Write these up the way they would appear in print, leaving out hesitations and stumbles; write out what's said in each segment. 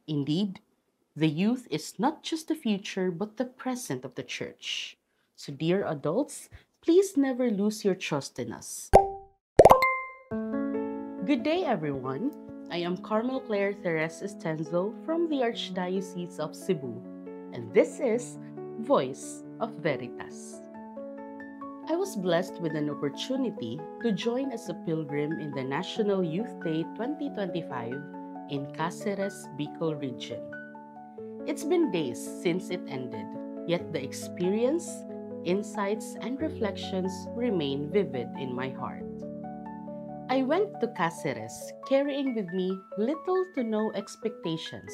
Indeed, the youth is not just the future but the present of the church. So, dear adults, please never lose your trust in us. Good day, everyone. I am Carmel Claire Therese Estenzo from the Archdiocese of Cebu, and this is Voice of Veritas. I was blessed with an opportunity to join as a pilgrim in the National Youth Day 2025 in Cáceres, Bicol region. It's been days since it ended, yet the experience, insights, and reflections remain vivid in my heart. I went to Cáceres carrying with me little to no expectations.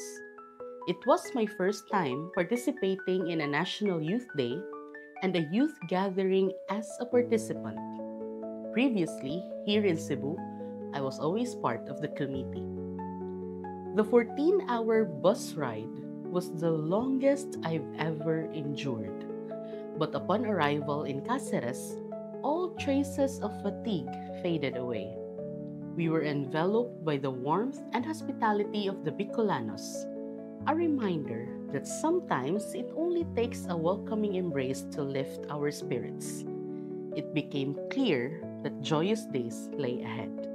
It was my first time participating in a National Youth Day and a youth gathering as a participant. Previously, here in Cebu, I was always part of the committee. The 14-hour bus ride was the longest I've ever endured. But upon arrival in Cáceres, all traces of fatigue faded away. We were enveloped by the warmth and hospitality of the Bicolanos, a reminder that sometimes it only takes a welcoming embrace to lift our spirits. It became clear that joyous days lay ahead.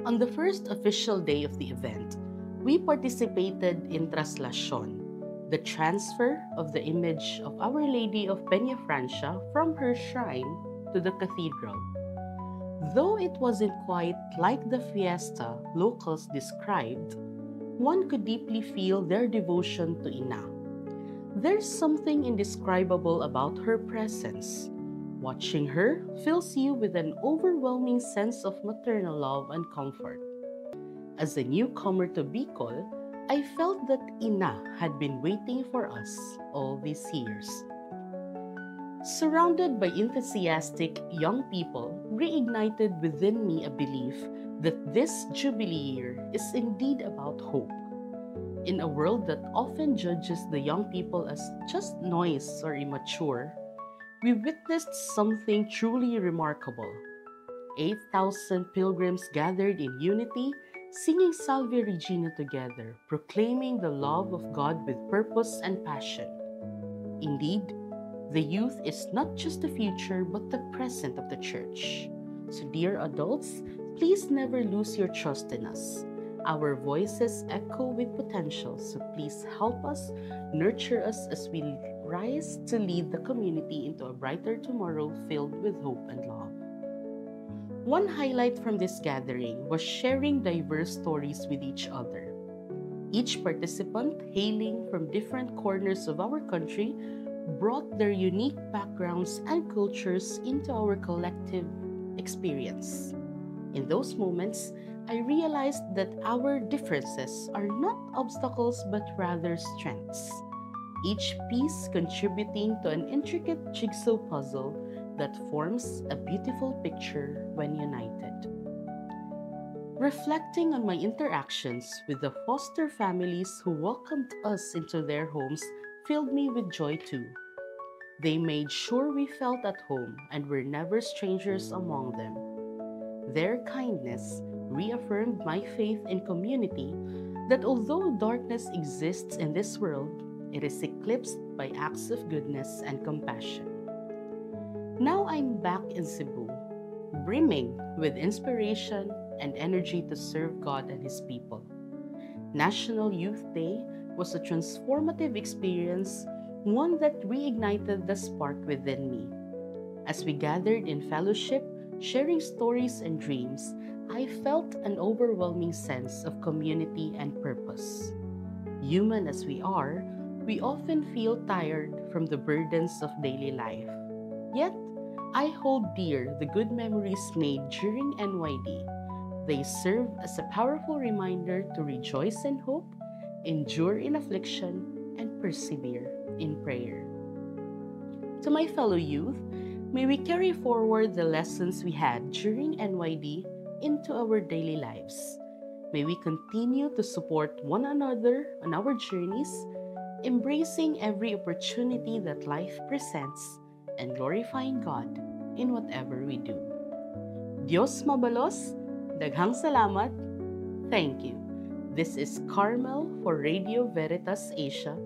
On the first official day of the event, we participated in Traslacion, the transfer of the image of Our Lady of Peña Francia from her shrine to the cathedral. Though it wasn't quite like the fiesta locals described, one could deeply feel their devotion to Ina. There's something indescribable about her presence. Watching her fills you with an overwhelming sense of maternal love and comfort. As a newcomer to Bicol, I felt that Ina had been waiting for us all these years. Surrounded by enthusiastic young people, reignited within me a belief that this Jubilee year is indeed about hope. In a world that often judges the young people as just noise or immature, we witnessed something truly remarkable. 8,000 pilgrims gathered in unity, singing Salve Regina together, proclaiming the love of God with purpose and passion. Indeed, the youth is not just the future but the present of the church. So, dear adults, please never lose your trust in us. Our voices echo with potential, so please help us, nurture us as we rise to lead the community into a brighter tomorrow filled with hope and love. One highlight from this gathering was sharing diverse stories with each other. Each participant, hailing from different corners of our country, brought their unique backgrounds and cultures into our collective experience. In those moments, I realized that our differences are not obstacles but rather strengths, each piece contributing to an intricate jigsaw puzzle that forms a beautiful picture when united. Reflecting on my interactions with the foster families who welcomed us into their homes filled me with joy too. They made sure we felt at home and were never strangers among them. Their kindness reaffirmed my faith in community that although darkness exists in this world, it is eclipsed by acts of goodness and compassion. Now I'm back in Cebu, brimming with inspiration and energy to serve God and His people. National Youth Day was a transformative experience, one that reignited the spark within me. As we gathered in fellowship, sharing stories and dreams, I felt an overwhelming sense of community and purpose. Human as we are, we often feel tired from the burdens of daily life. Yet, I hold dear the good memories made during NYD. They serve as a powerful reminder to rejoice in hope, endure in affliction, and persevere in prayer. To my fellow youth, may we carry forward the lessons we had during NYD into our daily lives. May we continue to support one another on our journeys, embracing every opportunity that life presents and glorifying God in whatever we do. Diyos mabalos, daghang salamat, thank you. This is Carmel for Radio Veritas Asia,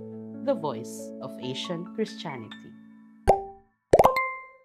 the voice of Asian Christianity.